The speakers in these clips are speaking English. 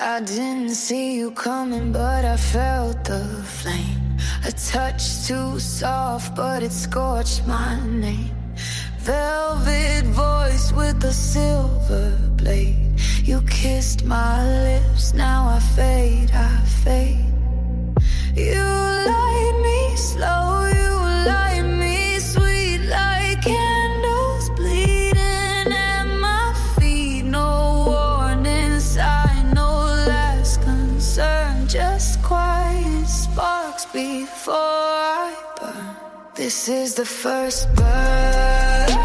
I didn't see you coming, but I felt the flame. A touch too soft, but it scorched my name. Velvet voice with a silver blade. You kissed my lips, now I fade, I fade. You light me slow, you light me sweet, like candles bleeding at my feet. No warning sign, no last concern, just quiet sparks before I burn. This is the first burn.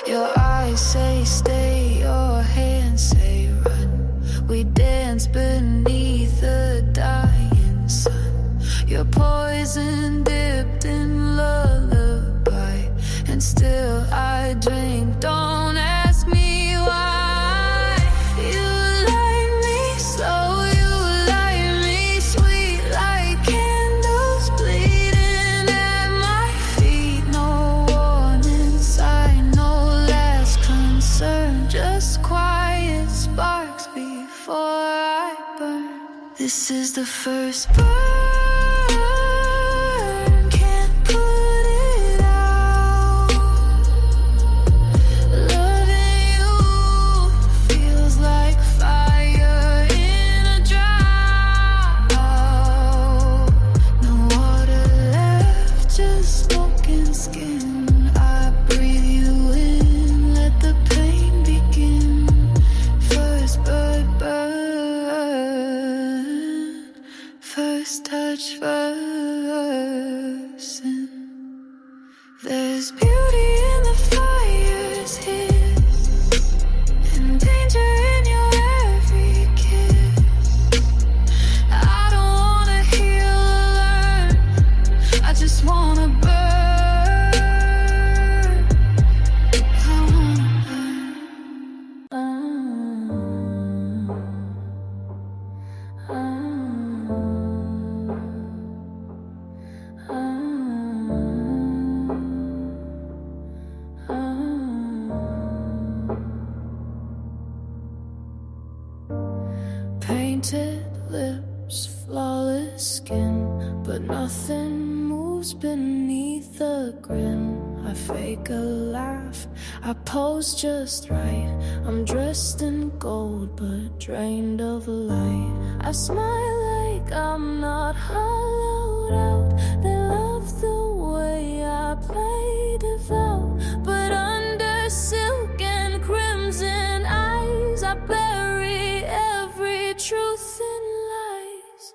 Your eyes say stay, your hands say run. We dance beneath the dying sun. Your poison dipped in lullaby, and still I drink. Don't ask me why. You light me slow, you light me sweet, like candles bleeding at my feet. No warning sign, no last concern, just quiet sparks before I burn. This is the first burn. Touch first, and there's beauty in the fire's hiss, and danger in your every kiss. I don't wanna heal or learn, I just wanna burn. I wanna painted lips, flawless skin, but nothing moves beneath the grin. I fake a laugh, I pose just right. I'm dressed in gold, but drained of light. I smile like I'm not hollowed out. They love the way I play devout, but under silk and crimson eyes I bury every truth in lies.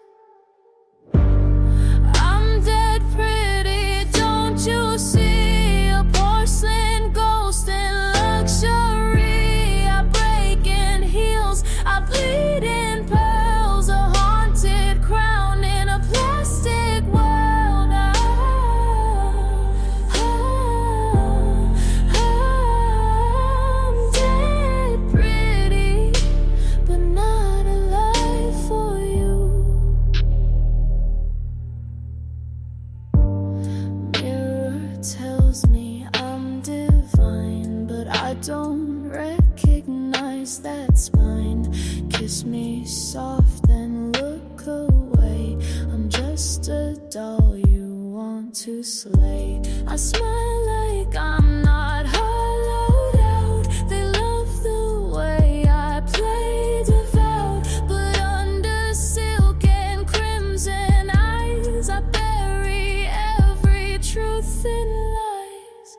I'm dead pretty, don't you see? A porcelain ghost in luxury. I break in heels, I bleed in pearls. A haunted crown in a plastic world. I'm dead pretty, but not alive for you. Mirror tells me I'm divine, but I don't recognize that spine. Kiss me soft and look away. I'm just a doll you want to slay. I smile like I'm not hollowed out. They love the way I play devout, but under silk and crimson eyes I bury every truth in lies.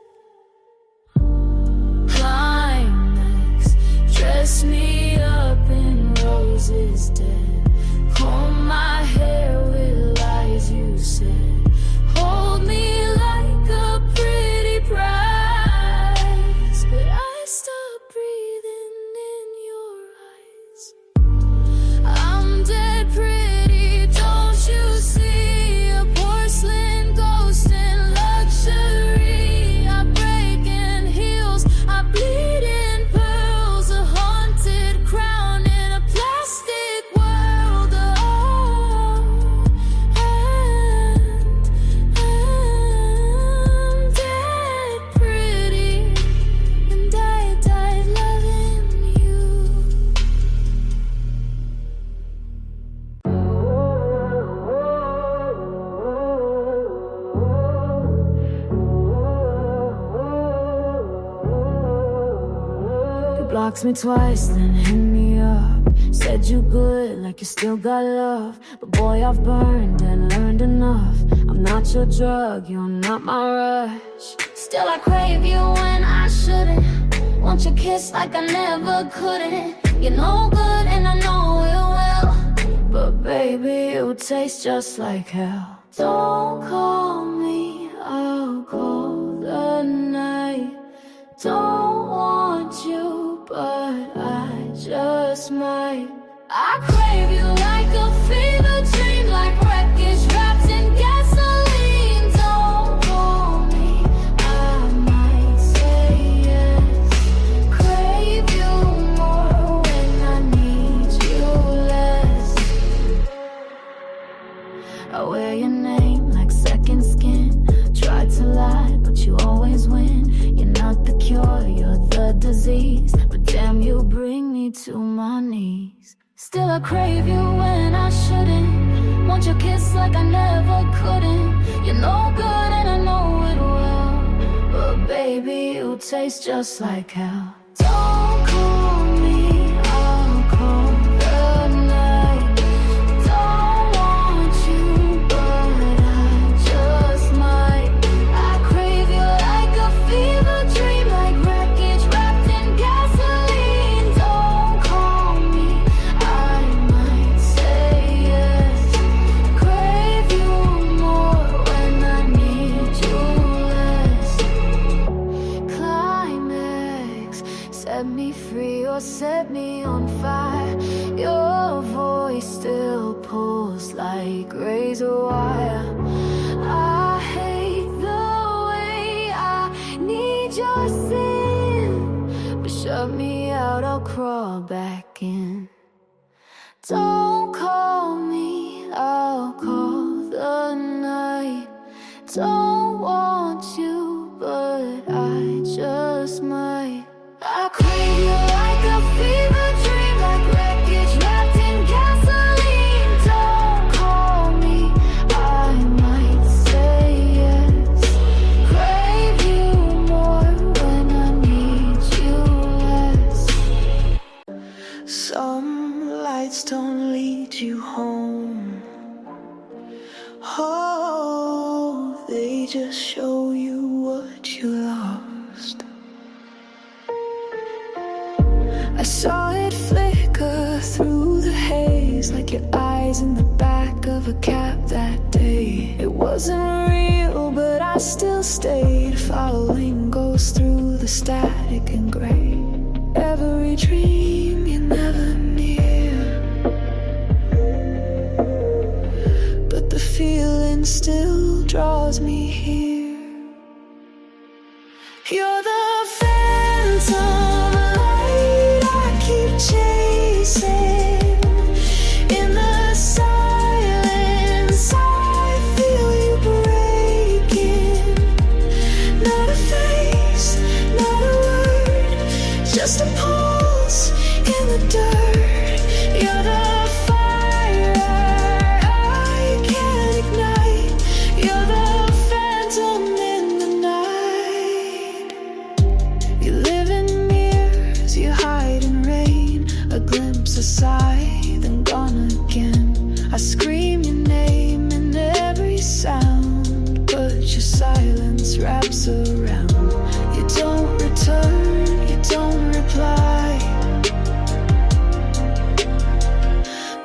Climax, dress me up in roses dead. Comb my hair with lies you said. Hold me like a pretty bride. Blocks me twice, then hit me up. Said you good, like you still got love. But boy, I've burned and learned enough. I'm not your drug, you're not my rush. Still I crave you when I shouldn't. Want your kiss like I never couldn't. You're no good and I know it well. But baby, you taste just like hell. Don't call me, I'll call the night. Don't want you, but I just might. I crave you like a fever dream, like wreckage wrapped in gasoline. Don't call me, I might say yes. Crave you more when I need you less. I wear your name like second skin. Tried to lie, but you always win. You're not the cure, you're the disease. But damn, you bring me to my knees. Still I crave you when I shouldn't. Want your kiss like I never couldn't. You're no good and I know it well. But baby, you taste just like hell. Don't call me, I'll call the night. Don't want you, but I just might. I crave you like a fever dream, like wreckage wrapped in gasoline. Don't call me, I might say yes. Crave you more when I need you less. Climax, set me free or set me on fire. Your voice still pulls like razor wire. I hate the way I need your sin, but shut me out, I'll crawl back in. Don't call me, I'll call the night. Don't want you, but I just might. I crave you like a fever dream, like wreckage wrapped in gasoline. Don't call me, I might say yes. Crave you more when I need you less. Some lights don't lead you home. Oh, they just show you what you lost. I saw it flicker through the haze, like your eyes in the back of a cab that day. It wasn't real, but I still stayed. Following ghosts through the static and gray. Every dream you're never near, but the feeling still draws me here. You're the phantom light I keep chasing. In the silence I feel you breaking. Not a face, not a word, just a pulse in the dirt. You're the fire I can't ignite. You're the phantom in the night. You live in mirrors, you hide in rain. A glimpse aside, then gone again. I scream your name in every sound, but your silence wraps around. You don't return, you don't reply,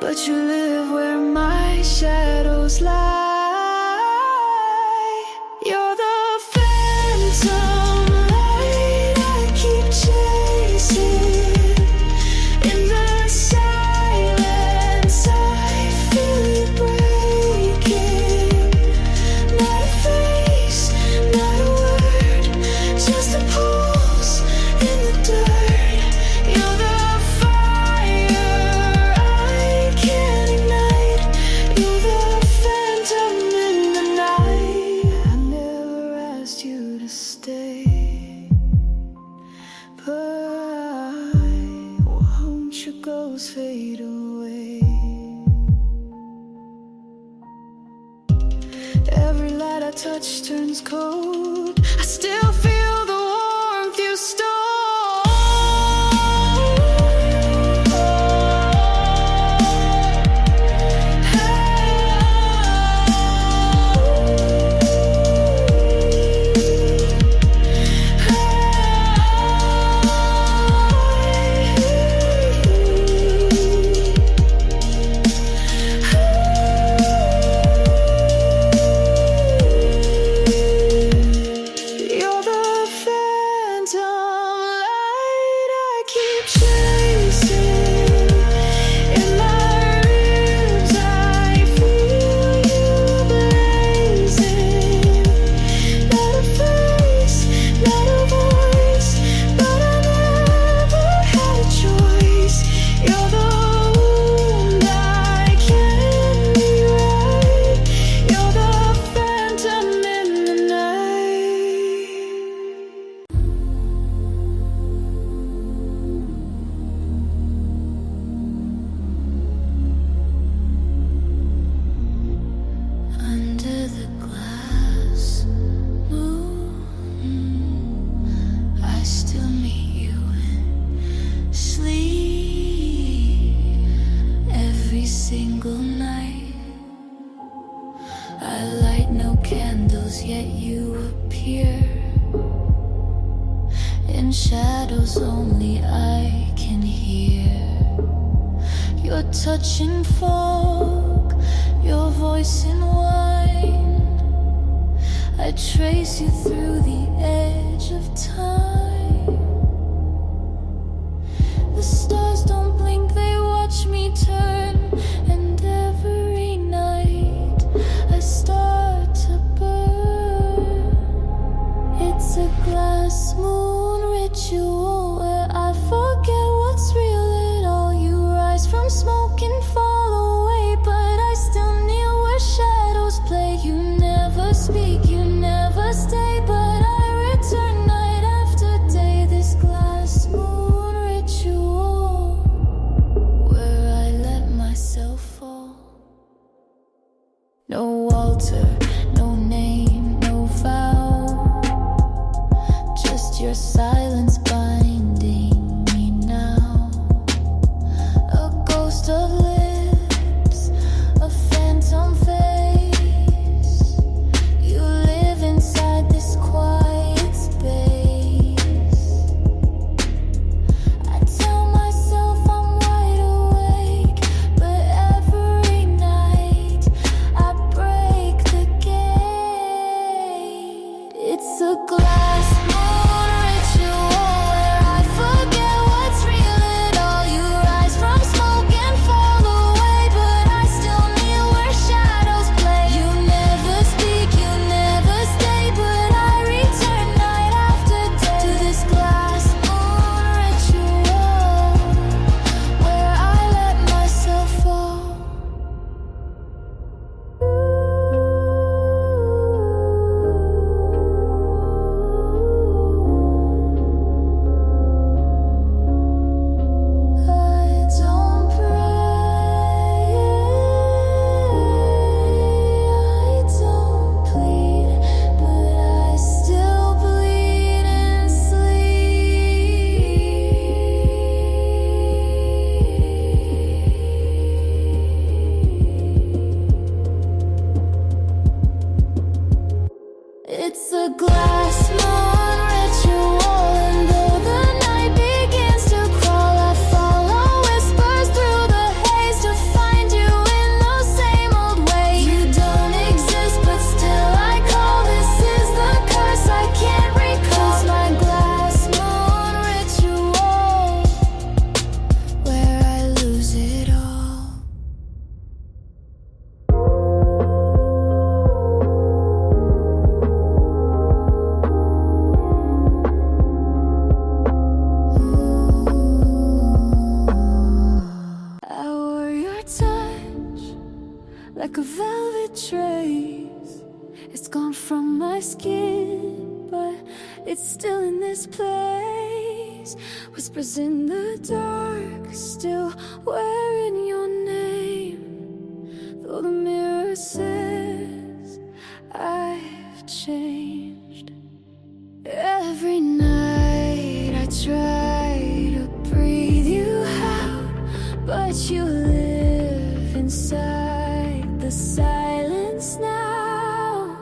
but you live where my shadows lie. You're the phantom light I keep chasing. In the silence I feel you breaking. Not a face, not a word, just a pulse in the dirt. You're the fire I can't ignite. You're the phantom in the night. I never asked you to stay, but won't your ghost fade away? Every light I touch turns cold. I still feel the warmth you stole. keep chasing. In my ribs I feel you blazing. Not a face, not a voice, but I never had a choice. You're the wound I can't rewrite. You're the phantom in the night. Under the glass moon, I still meet you in sleep every single night. I light no candles, yet you appear in shadows only I can hear. Your touch in fog, your voice in wine. I trace you through the edge of time. The stars don't blink, they watch me turn. And every night I start to burn. It's a glass moon ritual where I forget what's real at all. You rise from smoke and fall away, but I still kneel where shadows play. You never speak, you never stay, but I return night after day. This glass moon ritual where I let myself fall. No altar, no name, no vow, just your silence binding me now. A ghost of lips, a phantom face. You live inside this quiet space. I tell myself I'm wide awake, but every night I break the gate. It's a glass moon ritual where I forget what's real at all. You rise from smoke and fall away, but I still kneel where shadows play. You never speak, you never stay, but I return night after day to this glass moon ritual where I let myself fall. I don't pray, I don't plead, but I still bleed in sleep. It's a glass moon ritual, and though the night begins to crawl, I follow whispers through the haze to find you in the same old way. You don't exist, but still I call. This is the curse I can't recall. It's my glass moon ritual where I lose it all. I wore your touch like a velvet trace. It's gone from my skin, but it's still in this place. Whispers in the dark, still wearing your name. Though the mirror says I've changed. Every night I try to breathe you out, but you live inside the silence now.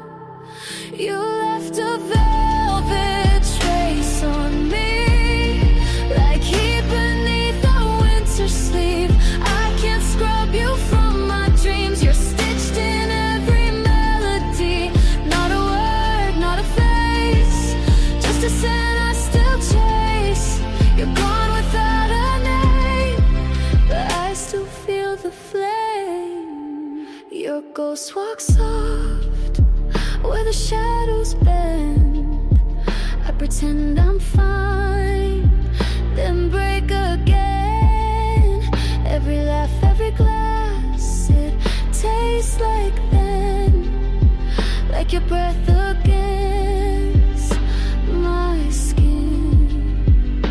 You left a velvet trace on me, like heat beneath a winter sleeve. I can't scrub you from my dreams. You're stitched in every melody. Not a word, not a face, just a sin I still chase. You're gone without ghost walk soft, where the shadows bend. I pretend I'm fine, then break again. Every laugh, every glass, it tastes like then, like your breath against my skin.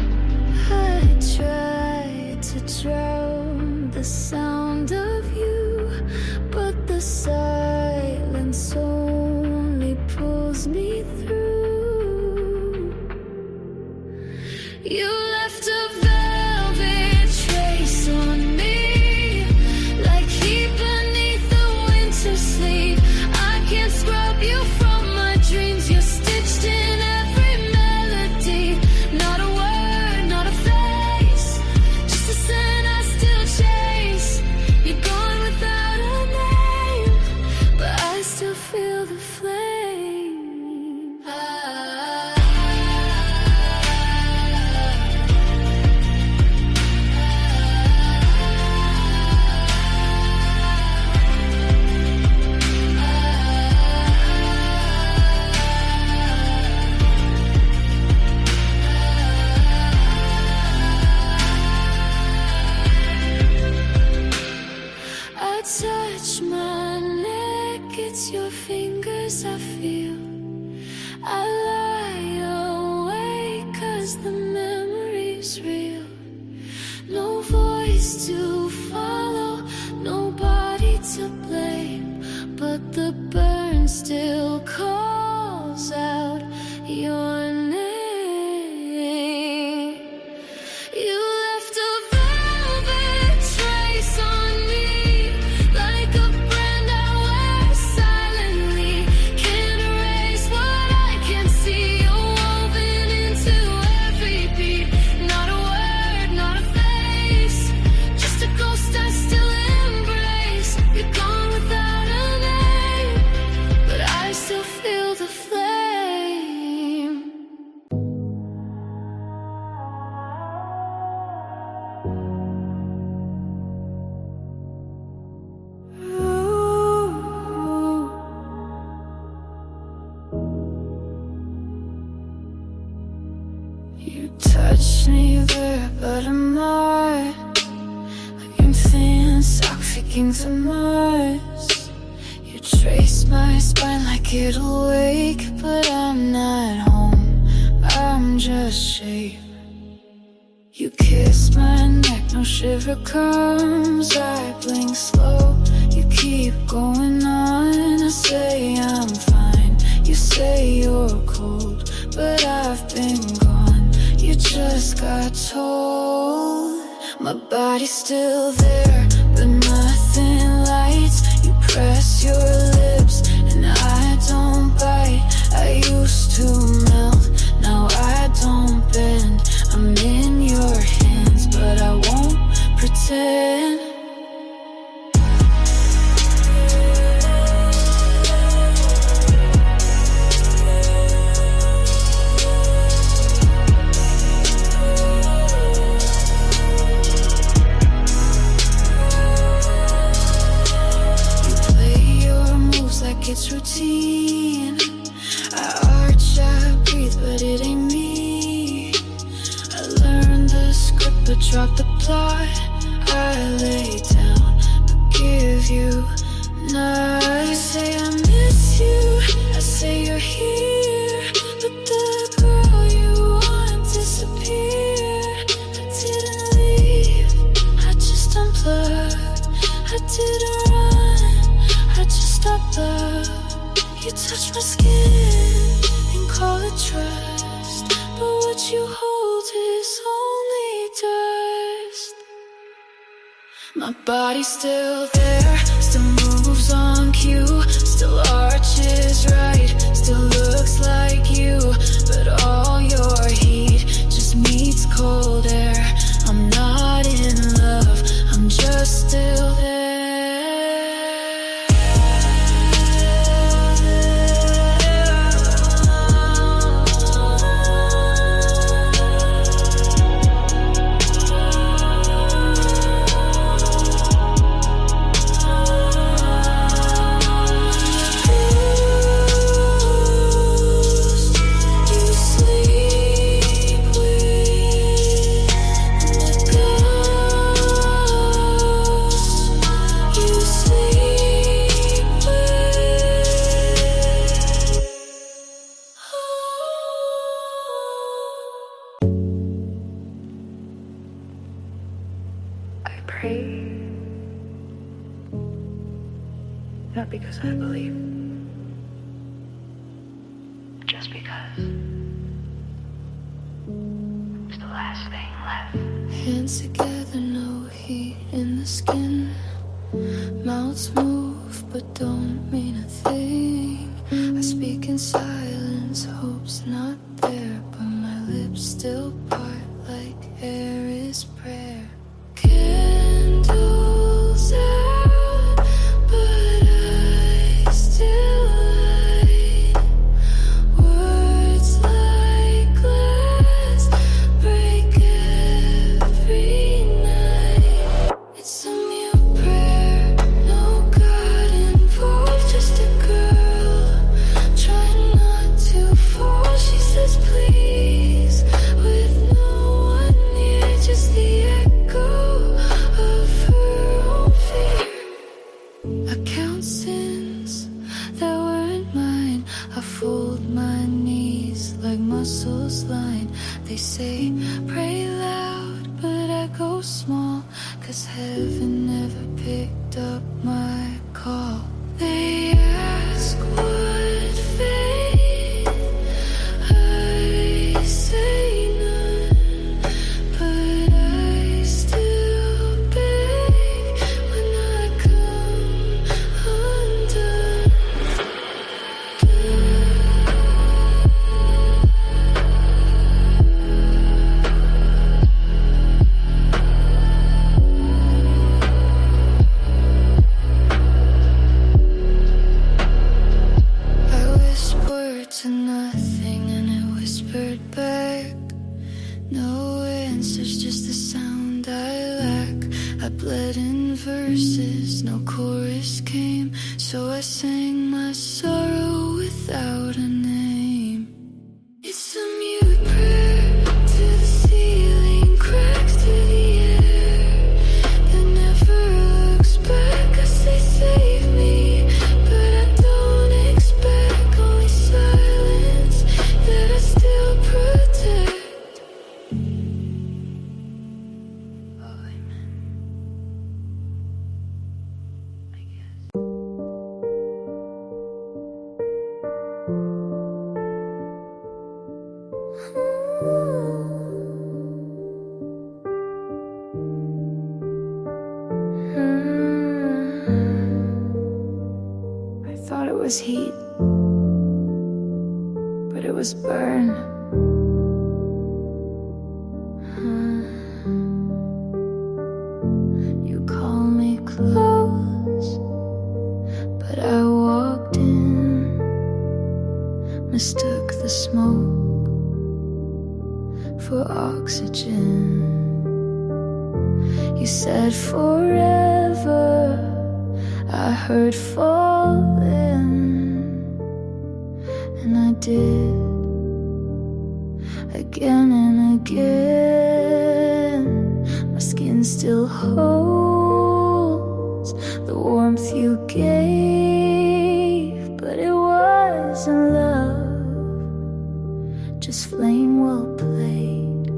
I try to drown the sound of you, but the silence only pulls me through. You left a velvet trace on me, like heat beneath the winter sleeve. I can't scrub you from my dreams. You're stitched in every melody. Not a word, not a face, just a scent I still chase. You're gone without a name, but I still feel the flame. I touch my neck, it's your fingers I feel. I lie awake 'cause the memory's real. No voice to follow, nobody to blame, but the burn still calls out your name. You left a velvet trace on me, like a brand I wear silently. Can't erase what I can see. You're woven into every beat. Not a word, not a face, just a ghost I still embrace. You're gone without a name, but I still feel the flame. You touch me there, but I'm not. Like I'm thin, sock faking to Mars. You trace my spine like it'll wake, but I'm not home, I'm just shape. You kiss my neck, no shiver comes. I blink slow, you keep going on. I say I'm fine, you say you're cold, but I've been gone. You just got told. My body's still there, but nothing lights. You press your lips and I don't bite. I used to melt, now I don't bend. I'm in your hands, but I won't pretend. It's routine. I arch, I breathe, but it ain't me. I learned the script, but dropped the plot. I lay down, but give you not. You say I miss you, I say you're here, but the girl you want disappeared. I didn't leave, I just unplugged. I didn't run, I just stopped love. You touch my skin and call it trust, but what you hold is only dust. My body's still there, still moves on cue, still arches right, still looks like you, but all your heat just meets cold air. I'm not in love, I'm just still there. I pray, not because I believe, just because it's the last thing left. Hands together, no heat in the skin. Mouths move but don't mean a thing. I speak in silence, hope's not there, but my lips still part like air is prayer. Candles out, but I still light. Words like glass break every night. It's a mute prayer, no God involved, just a girl trying not to fall. She says please with no one near, just the echo of her own fear. I count sins that weren't mine. I fold my knees like muscles line. They say pray loud, but I go small, 'cause heaven never picked up my call. They ask what fate, I say none, but I still beg when I come undone. I whispered to nothing and it whispered back. No answers, just the sound I lack. I bled in verses, no chorus came, so I sang my sorrow without a name. It's a mute prayer to the ceiling, cracks to the air that never looks back. I say save me, but I don't expect only silence that I still protect. Oh, amen. I guess. I thought it was heat, but it was burn. You call me close, but I walked in, mistook the smoke for oxygen. You said forever, I heard falling, and I did again and again. My skin still holds the warmth you gave, but it wasn't love, just flame well played.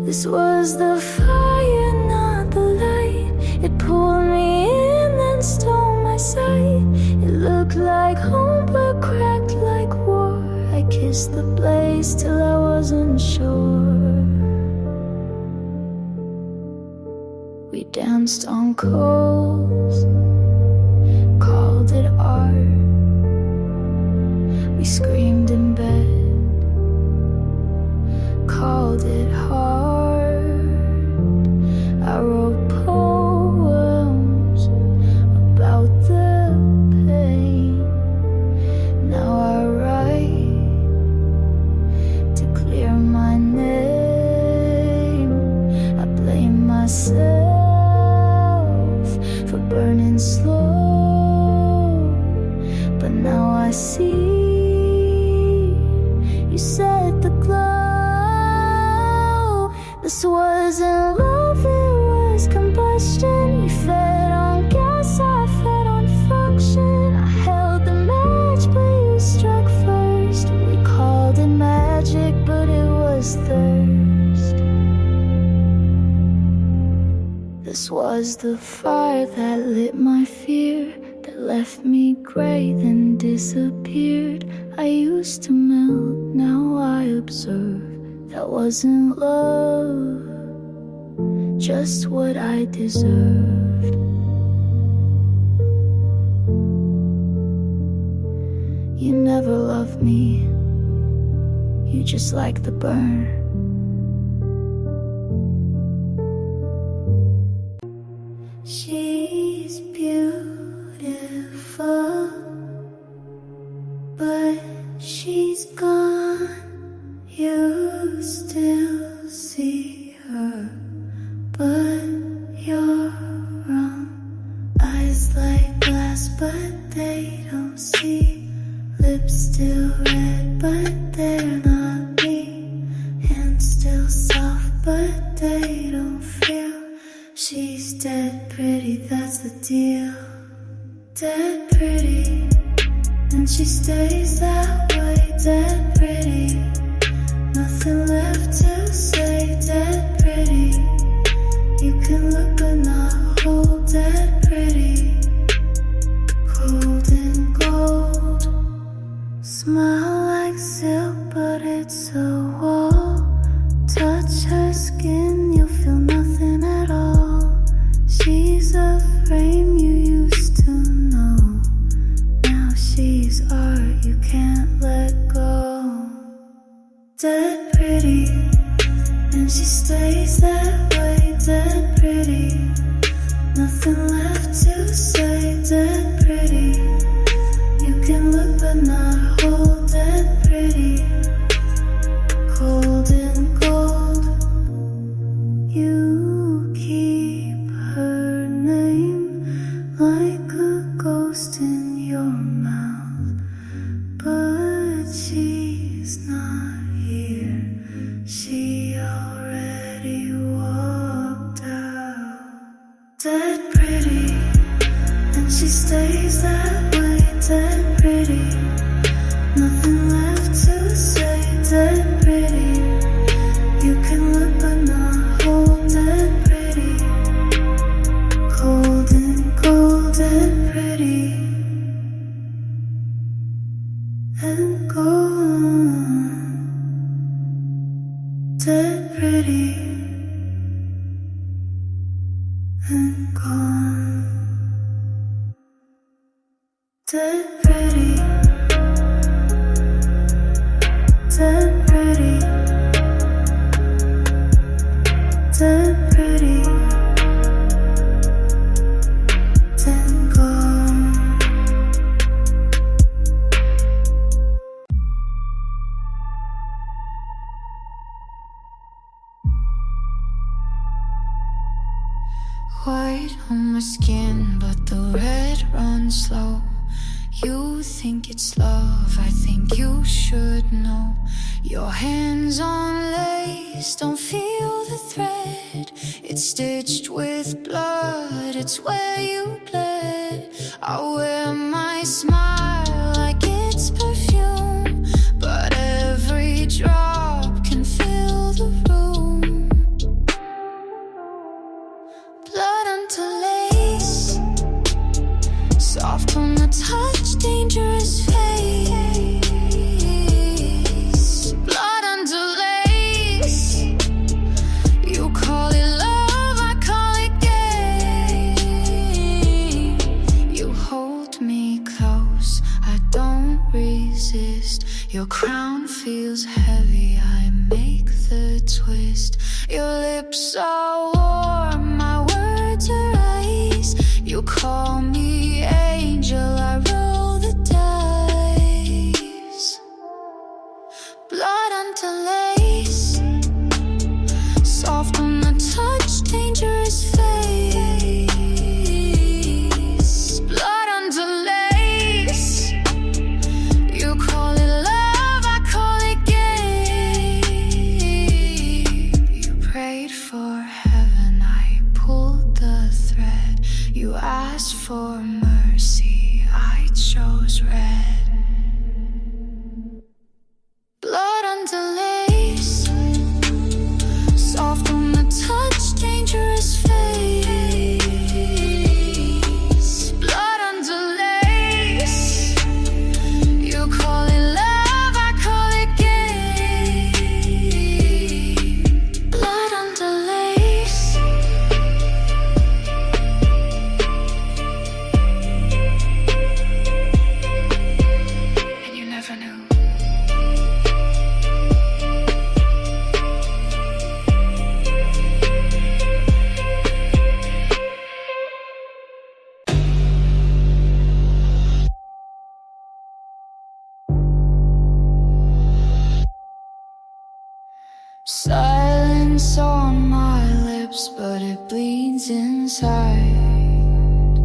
This was the fire, not the light. It pulled me in and stole my sight. It looked like home but cracked like war. I kissed the blaze till I wasn't sure. We danced on coals, called it art. We screamed in bed, called it hard. I wrote poems about the pain. Now I write to clear my name. I blame myself for burning slow, but now I see you set the glow. This wasn't love, it was combustion. You fed on gas, I fed on function. I held the match, but you struck first. We called it magic, but it was thirst. This was the fire that lit my fear, that left me gray then disappeared. I used to melt, now I observe. That wasn't love, just what I deserved. You never loved me, you just like the burn. She's beautiful, but she's gone. You still see her, but you're wrong. Eyes like glass, but they don't see. Lips still red, but they're not me. Hands still soft, but they don't feel. She's dead pretty, that's the deal. Dead pretty, and she stays that way. Dead pretty, nothing left to say. Dead pretty, you can look but not hold. Dead pretty, cold and gold. Smile like silk, but it's a wall. Touch her skin, you'll feel nothing at all. She's a frame you used to know. Now she's art you can't let go. Dead pretty, and she stays that way. Dead pretty, nothing left to say. Dead pretty, you can look but not hold. Dead pretty, cold and gold. You keep her name like a ghost in your mouth, but she's not here. She already walked out. Dead pretty, and she stays that way. Dead pretty, nothing left to say. Dead pretty, you can look but not hold. Dead pretty, cold and gold. Dead pretty, and gone. Dead pretty, and gone. Dead pretty, dead pretty, dead pretty, dead gone. White on my skin, but the red runs slow. You think it's love, I think you should know. Your hands on lace, don't feel the thread. It's stitched with blood, it's where you bled. I wear my smile like it's perfume, but every drop can fill the room. Blood onto lace, soft on the touch, dangerous face. Blood under lace, you call it love, I call it game. You hold me close, I don't resist. Your crown feels heavy, I make the twist. Your lips are warm, my words are ice. You call me angel, I roll the dice. Blood onto lace, soft on the touch, dangerous face. Blood onto lace, you call it love, I call it game. You prayed for heaven, I pulled the thread. You asked for mercy, I chose red. Blood under lace, soft on the touch, dangerous face. inside.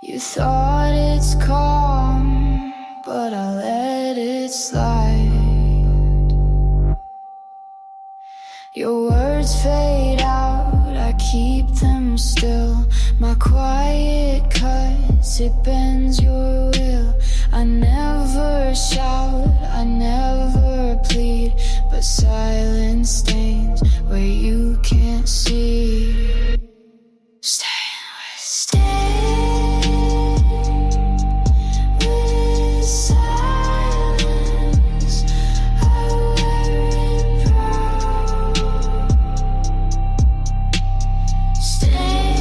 You thought it's calm, but I let it slide. Your words fade out, I keep them still. My quiet cuts, it bends your will. I never shout, I never plead, but silence stains where you can't see. Stay with silence. I wear it proud. Stay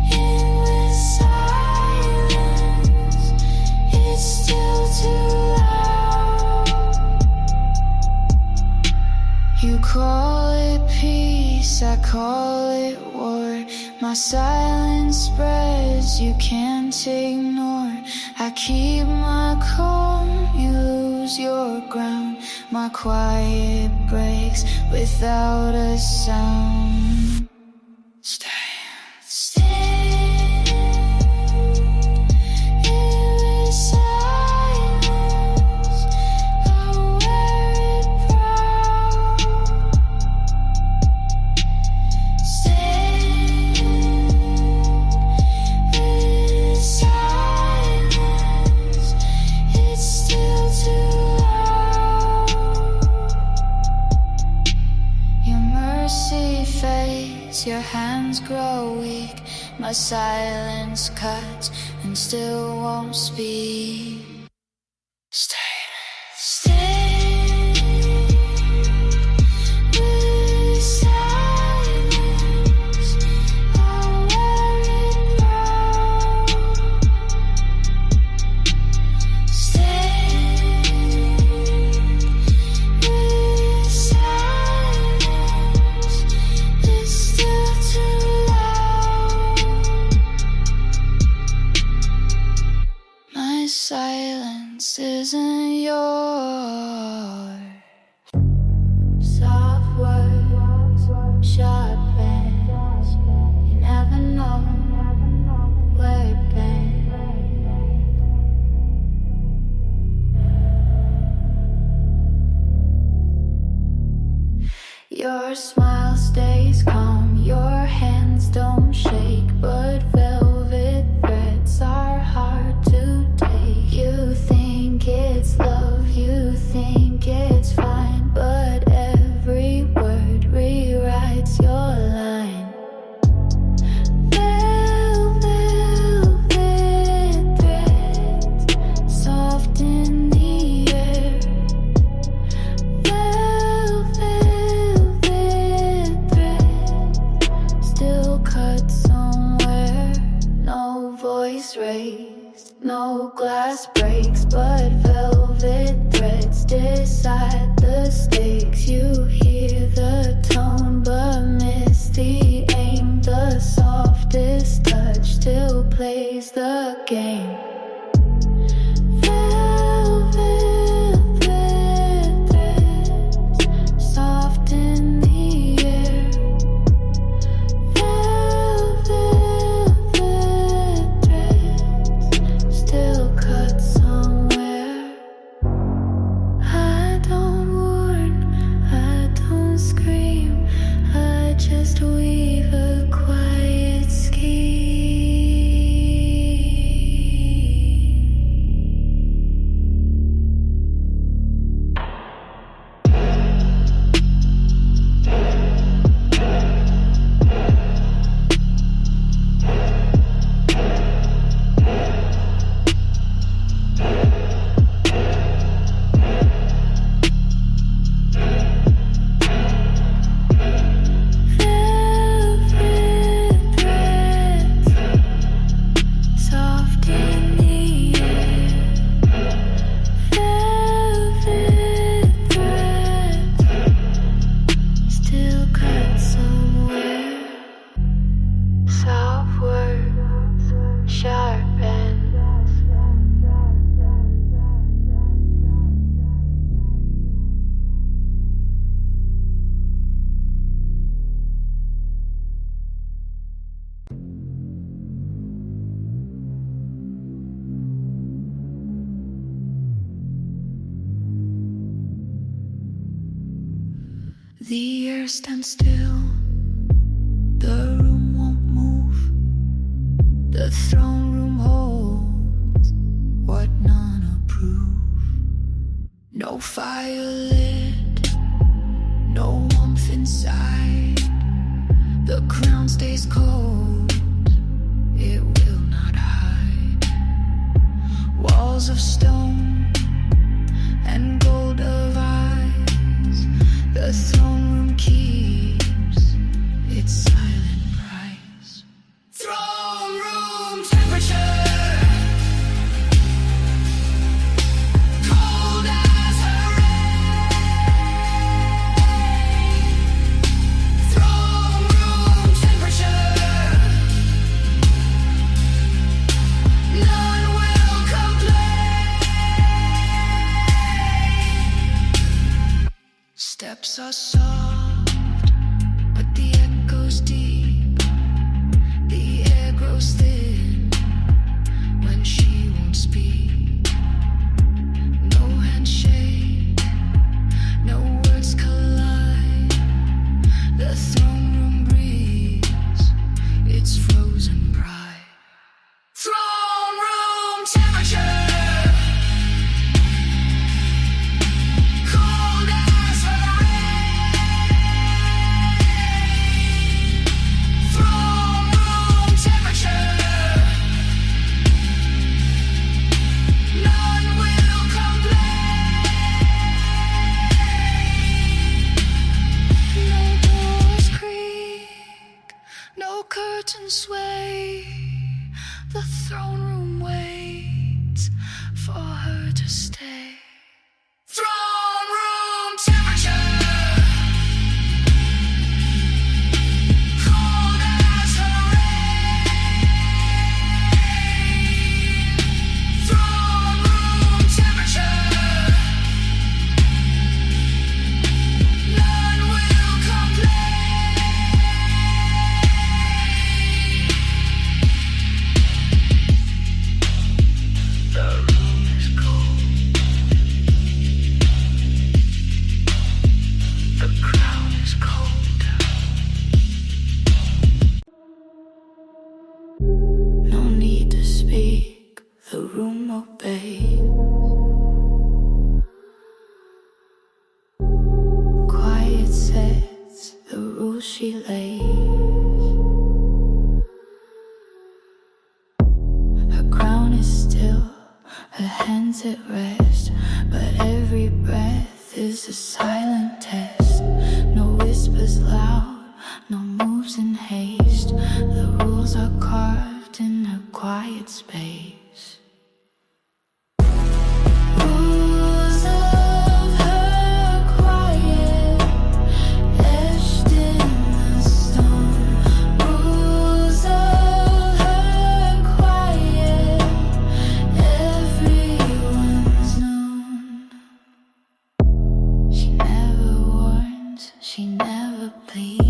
with silence. It's still too loud. You call it peace, I call it war. My silence spreads, you can't ignore. I keep my calm, you lose your ground. My quiet breaks without a sound. Stay with silence. I wear it proud. Stay with silence. It's still too loud. Your mercy fades, your hands grow weak. My silence cuts and still won't speak. Stay with silence. I wear it proud. Stay with silence. It's still too loud. My silence isn't yours. Soft words, sharp ends. You never know where it bends. Your smile stays calm, your hands don't shake, but velvet threads are hard to take. You think it's love, you think it's fine, but every word rewrites your line. Velvet threads, soft in the air. Velvet thread, still cut somewhere. No voice raised, no glass breaks, but velvet threads decide the stakes. You hear the tone, but miss the aim. The softest touch still plays the game. Velvet threads, soft in the air. Velvet threads, still cut somewhere. I don't warn, I don't scream, I just weave a quiet scheme. Velvet The air stands still, the room won't move. The throne room holds what none approve. No fire lit, no warmth inside. The crown stays cold, it will not hide. Walls of stone and gold of eyes. The throne room keeps its silent price. Throne room temperature, cold as her rain. Throne room temperature, none will complain. Steps are soft, but the echo's deep. The air grows thin when she won't speak. No handshake, no words collide. The throne room breeze, it's frozen pride. Throne room temperature, cold as her rain. Throne room temperature, none will complain. No doors creak, no curtains sway. The throne room waits for her to stay. Throne room temperature, cold as her rain. Throne room temperature, none will complain. The room is cold, the crown is cold. No need to speak, the room obeys. Quiet sets the rules she lays. Her crown is still, her hands at rest, but every breath is a silent test. No whispers loud, no moves in haste. The rules are carved in her quiet space. Rules of her quiet, etched in the stone. Rules of her quiet, everyone's known. She never warns, she never pleads.